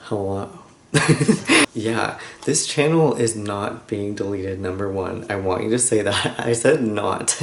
Hello. Yeah, this channel is not being deleted, number one. I want you to say that. I said not.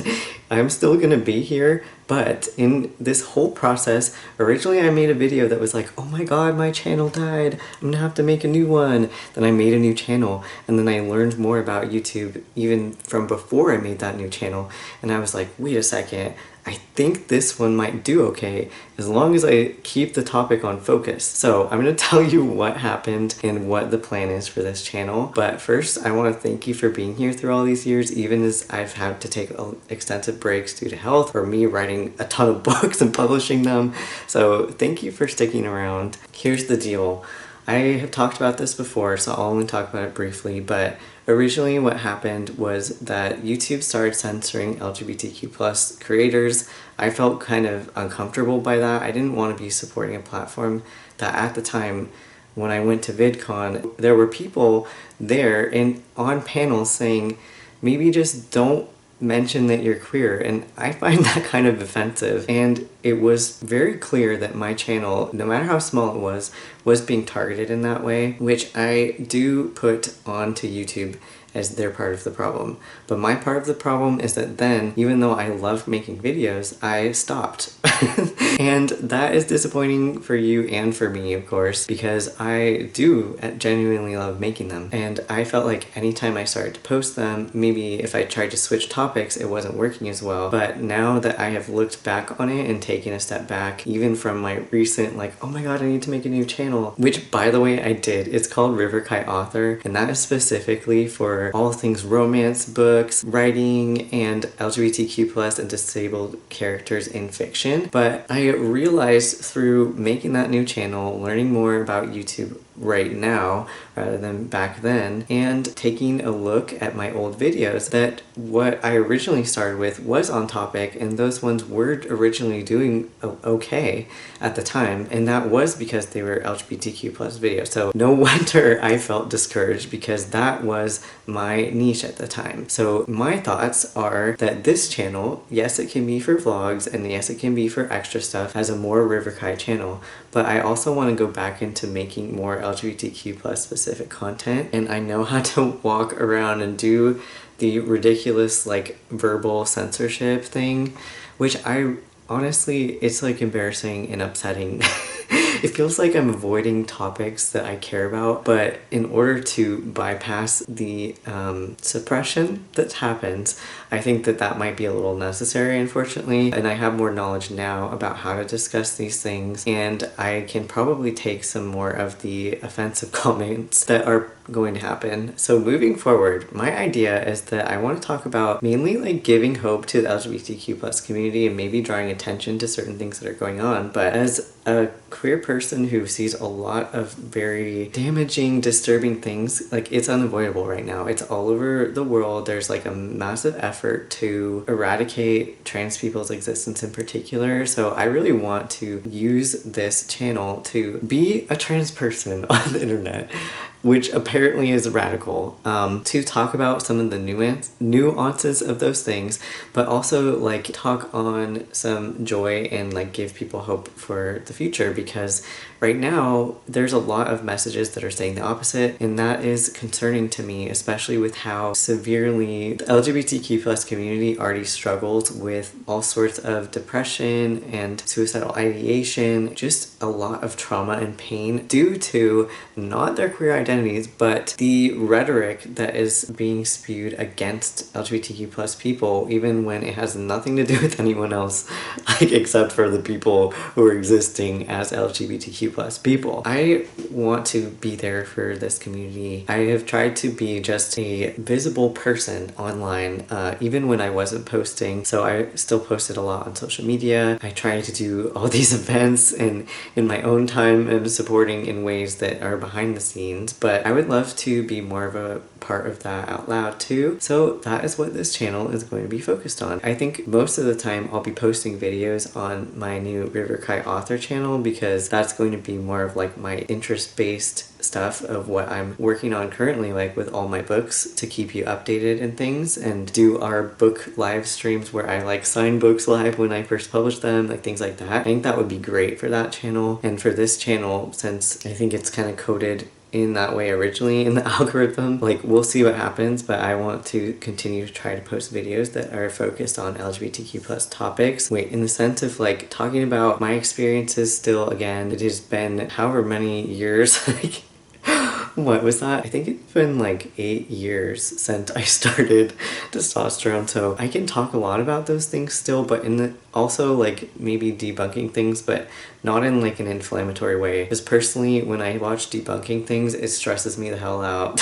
I'm still gonna be here, but in this whole process, originally I made a video that was like, oh my god, my channel died. I'm gonna have to make a new one. Then I made a new channel, and then I learned more about YouTube even from before I made that new channel. And I was like, wait a second. I think this one might do okay as long as I keep the topic on focus. So I'm going to tell you what happened and what the plan is for this channel. But first, I want to thank you for being here through all these years, even as I've had to take extensive breaks due to health or me writing a ton of books and publishing them. So thank you for sticking around. Here's the deal. I have talked about this before, so I'll only talk about it briefly, but originally what happened was that YouTube started censoring LGBTQ plus creators. I felt kind of uncomfortable by that. I didn't want to be supporting a platform that at the time when I went to VidCon, there were people there and on panels saying, maybe just don't mention that you're queer, and I find that kind of offensive. And it was very clear that my channel, no matter how small it was being targeted in that way, which I do put onto YouTube as their part of the problem. But my part of the problem is that then, even though I loved making videos, I stopped. And that is disappointing for you and for me, of course, because I do genuinely love making them. And I felt like anytime I started to post them, maybe if I tried to switch topics, it wasn't working as well. But now that I have looked back on it and taken a step back, even from my recent like, oh my god, I need to make a new channel, which by the way I did. It's called River Kite Author, and that is specifically for all things romance books, writing, and LGBTQ plus and disabled characters in fiction. But I realized through making that new channel, learning more about YouTube right now rather than back then, and taking a look at my old videos, that what I originally started with was on topic, and those ones were originally doing okay at the time, and that was because they were LGBTQ plus videos. So no wonder I felt discouraged, because that was my niche at the time. So my thoughts are that this channel, yes, it can be for vlogs, and yes, it can be for extra stuff as a more River Kite channel, but I also want to go back into making more LGBTQ plus specific content, and I know how to walk around and do the ridiculous like verbal censorship thing, which I honestly, it's like embarrassing and upsetting. It feels like I'm avoiding topics that I care about, but in order to bypass the suppression that happens, I think that that might be a little necessary, unfortunately, and I have more knowledge now about how to discuss these things, and I can probably take some more of the offensive comments that are going to happen. So moving forward, my idea is that I want to talk about mainly like giving hope to the LGBTQ plus community and maybe drawing attention to certain things that are going on. But as a queer person who sees a lot of very damaging, disturbing things, like it's unavoidable right now. It's all over the world. There's like a massive effort to eradicate trans people's existence in particular. So I really want to use this channel to be a trans person on the internet, which apparently is radical, to talk about some of the nuances of those things, but also like talk on some joy and like give people hope for the future, because right now there's a lot of messages that are saying the opposite, and that is concerning to me, especially with how severely the LGBTQ plus community already struggles with all sorts of depression and suicidal ideation, just a lot of trauma and pain due to not their queer identities, but the rhetoric that is being spewed against LGBTQ plus people, even when it has nothing to do with anyone else, like except for the people who are existing as LGBTQ plus people. I want to be there for this community. I have tried to be just a visible person online, even when I wasn't posting, so I still posted a lot on social media. I try to do all these events, and in my own time I'm supporting in ways that are behind the scenes, but I would love to be more of a part of that out loud too. So that is what this channel is going to be focused on. I think most of the time I'll be posting videos on my new River Kite Author channel, because that's going to be more of like my interest-based stuff of what I'm working on currently, like with all my books, to keep you updated and things, and do our book live streams where I like sign books live when I first publish them, like things like that. I think that would be great for that channel. And for this channel, since I think it's kind of coded in that way originally in the algorithm, like we'll see what happens, but I want to continue to try to post videos that are focused on LGBTQ plus topics. Wait, in the sense of like talking about my experiences still, again, it has been however many years, like what was that? I think it's been like 8 years since I started testosterone, so I can talk a lot about those things still, but in the also like maybe debunking things, but not in like an inflammatory way. Because personally, when I watch debunking things, it stresses me the hell out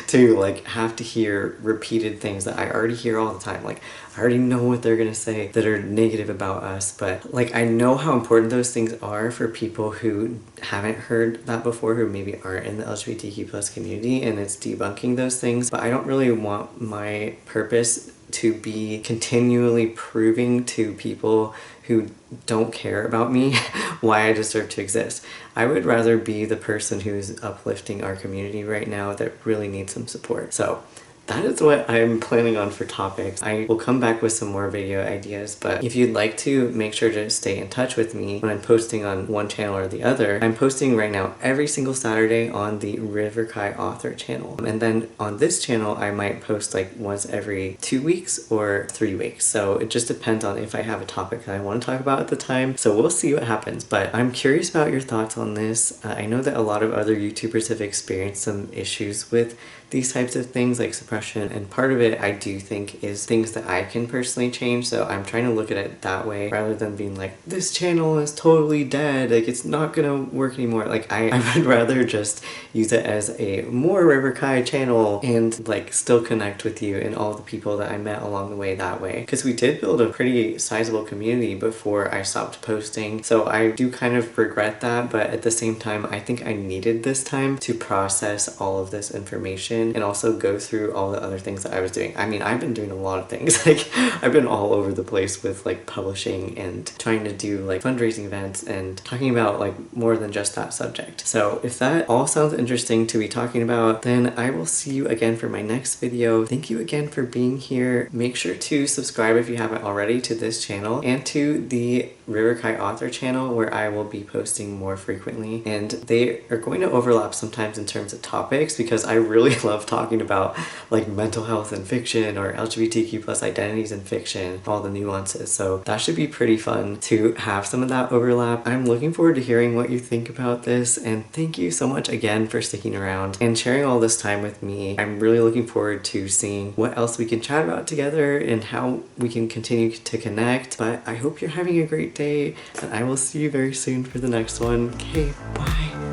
to like have to hear repeated things that I already hear all the time. Like I already know what they're gonna say that are negative about us, but like I know how important those things are for people who haven't heard that before, who maybe aren't in the LGBTQ plus community, and it's debunking those things. But I don't really want my purpose to be continually proving to people who don't care about me why I deserve to exist. I would rather be the person who's uplifting our community right now that really needs some support. So that is what I'm planning on for topics. I will come back with some more video ideas, but if you'd like to, make sure to stay in touch with me when I'm posting on one channel or the other. I'm posting right now every single Saturday on the River Kai author channel. And then on this channel, I might post like once every 2 weeks or 3 weeks. So it just depends on if I have a topic that I want to talk about at the time. So we'll see what happens, but I'm curious about your thoughts on this. I know that a lot of other YouTubers have experienced some issues with these types of things like suppression, and part of it I do think is things that I can personally change, so I'm trying to look at it that way rather than being like, this channel is totally dead, like it's not gonna work anymore. Like I would rather just use it as a more River Kai channel and like still connect with you and all the people that I met along the way that way, because we did build a pretty sizable community before I stopped posting. So I do kind of regret that, but at the same time I think I needed this time to process all of this information and also go through all the other things that I was doing. I mean, I've been doing a lot of things. Like I've been all over the place with like publishing and trying to do like fundraising events and talking about like more than just that subject. So if that all sounds interesting to be talking about, then I will see you again for my next video. Thank you again for being here. Make sure to subscribe if you haven't already to this channel and to the River Kai author channel, where I will be posting more frequently, and they are going to overlap sometimes in terms of topics, because I really love talking about like mental health in fiction or LGBTQ plus identities in fiction, all the nuances. So that should be pretty fun to have some of that overlap. I'm looking forward to hearing what you think about this, and thank you so much again for sticking around and sharing all this time with me. I'm really looking forward to seeing what else we can chat about together and how we can continue to connect. But I hope you're having a great day, and I will see you very soon for the next one. Okay, bye!